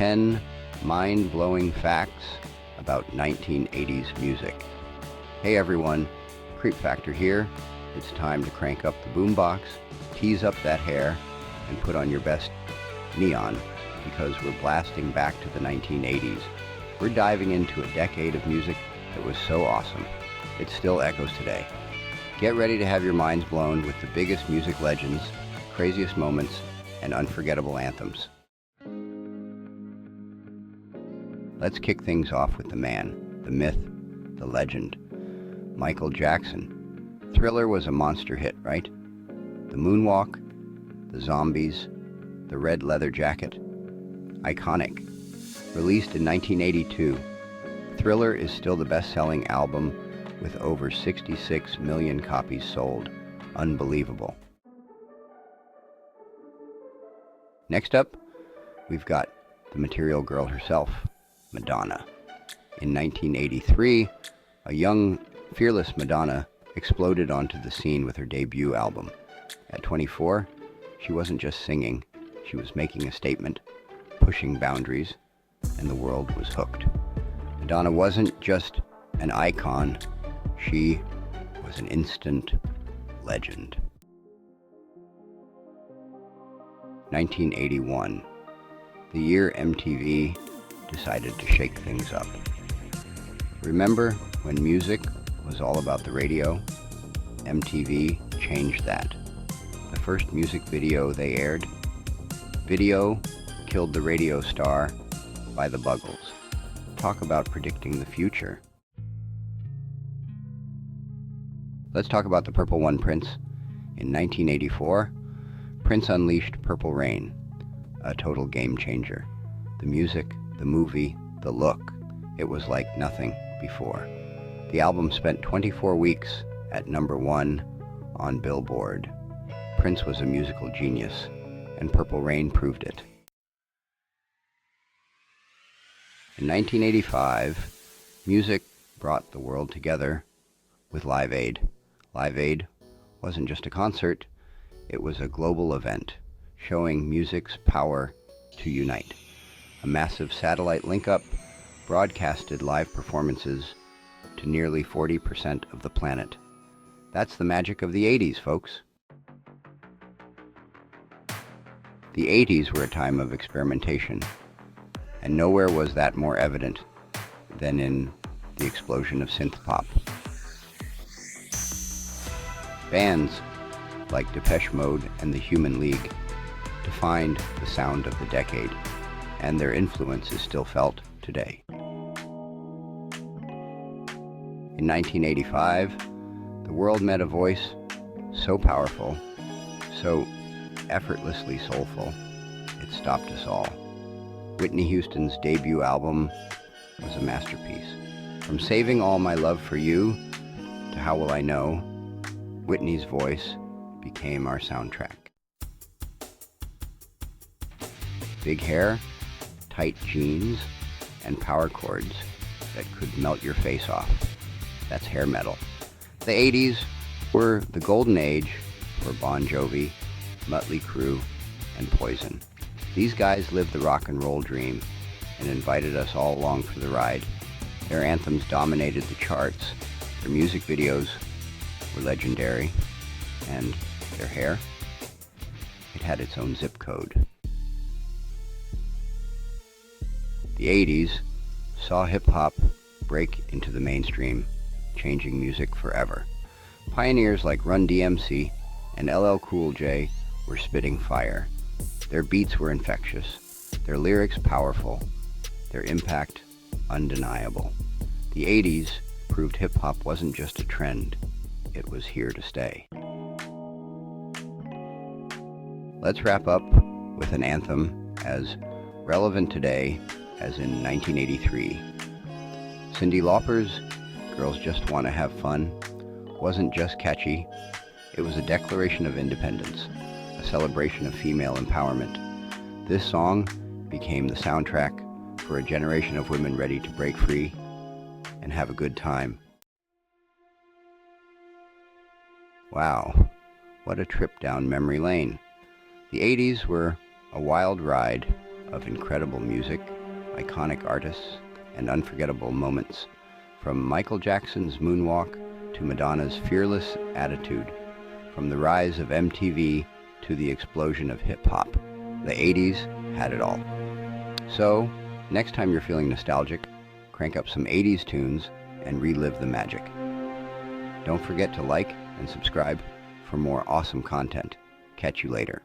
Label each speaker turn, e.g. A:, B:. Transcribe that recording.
A: 10 mind-blowing facts about 1980s music. Hey everyone, Creep Factor here. It's time to crank up the boombox, tease up that hair, and put on your best neon, because we're blasting back to the 1980s. We're diving into a decade of music that was so awesome, it still echoes today. Get ready to have your minds blown with the biggest music legends, craziest moments, and unforgettable anthems. Let's kick things off with the man, the myth, the legend, Michael Jackson. Thriller was a monster hit, right? The moonwalk, the zombies, the red leather jacket. Iconic. Released in 1982, Thriller is still the best-selling album with over 66 million copies sold. Unbelievable. Next up, we've got the Material Girl herself, Madonna. In 1983, a young, fearless Madonna exploded onto the scene with her debut album. At 24, she wasn't just singing, she was making a statement, pushing boundaries, and the world was hooked. Madonna wasn't just an icon, she was an instant legend. 1981, the year MTV decided to shake things up. Remember when music was all about the radio? MTV changed that. The first music video they aired, Video Killed the Radio Star by the Buggles. Talk about predicting the future. Let's talk about the Purple One Prince. In 1984, Prince unleashed Purple Rain, a total game changer. The music, the movie, the look, it was like nothing before. The album spent 24 weeks at #1 on Billboard. Prince was a musical genius, and Purple Rain proved it. In 1985, music brought the world together with Live Aid. Live Aid wasn't just a concert, it was a global event, showing music's power to unite. A massive satellite link-up broadcasted live performances to nearly 40% of the planet. That's the magic of the 80s, folks. The 80s were a time of experimentation, and nowhere was that more evident than in the explosion of synth pop. Bands like Depeche Mode and the Human League defined the sound of the decade, and their influence is still felt today. In 1985, the world met a voice so powerful, so effortlessly soulful, it stopped us all. Whitney Houston's debut album was a masterpiece. From Saving All My Love for You to How Will I Know, Whitney's voice became our soundtrack. Big hair, tight jeans, and power chords that could melt your face off. That's hair metal. The 80s were the golden age for Bon Jovi, Mötley Crüe, and Poison. These guys lived the rock and roll dream and invited us all along for the ride. Their anthems dominated the charts, their music videos were legendary, and their hair, it had its own zip code. The 80s saw hip-hop break into the mainstream, changing music forever. Pioneers like Run DMC and LL Cool J were spitting fire. Their beats were infectious, their lyrics powerful, their impact undeniable. The 80s proved hip-hop wasn't just a trend, it was here to stay. Let's wrap up with an anthem as relevant today as in 1983. Cyndi Lauper's Girls Just Wanna Have Fun wasn't just catchy, it was a declaration of independence, a celebration of female empowerment. This song became the soundtrack for a generation of women ready to break free and have a good time. Wow, what a trip down memory lane. The 80s were a wild ride, of incredible music, iconic artists, and unforgettable moments, from Michael Jackson's moonwalk to Madonna's fearless attitude, from the rise of MTV to the explosion of hip-hop. The 80s had it all. So, next time you're feeling nostalgic, crank up some 80s tunes and relive the magic. Don't forget to like and subscribe for more awesome content. Catch you later.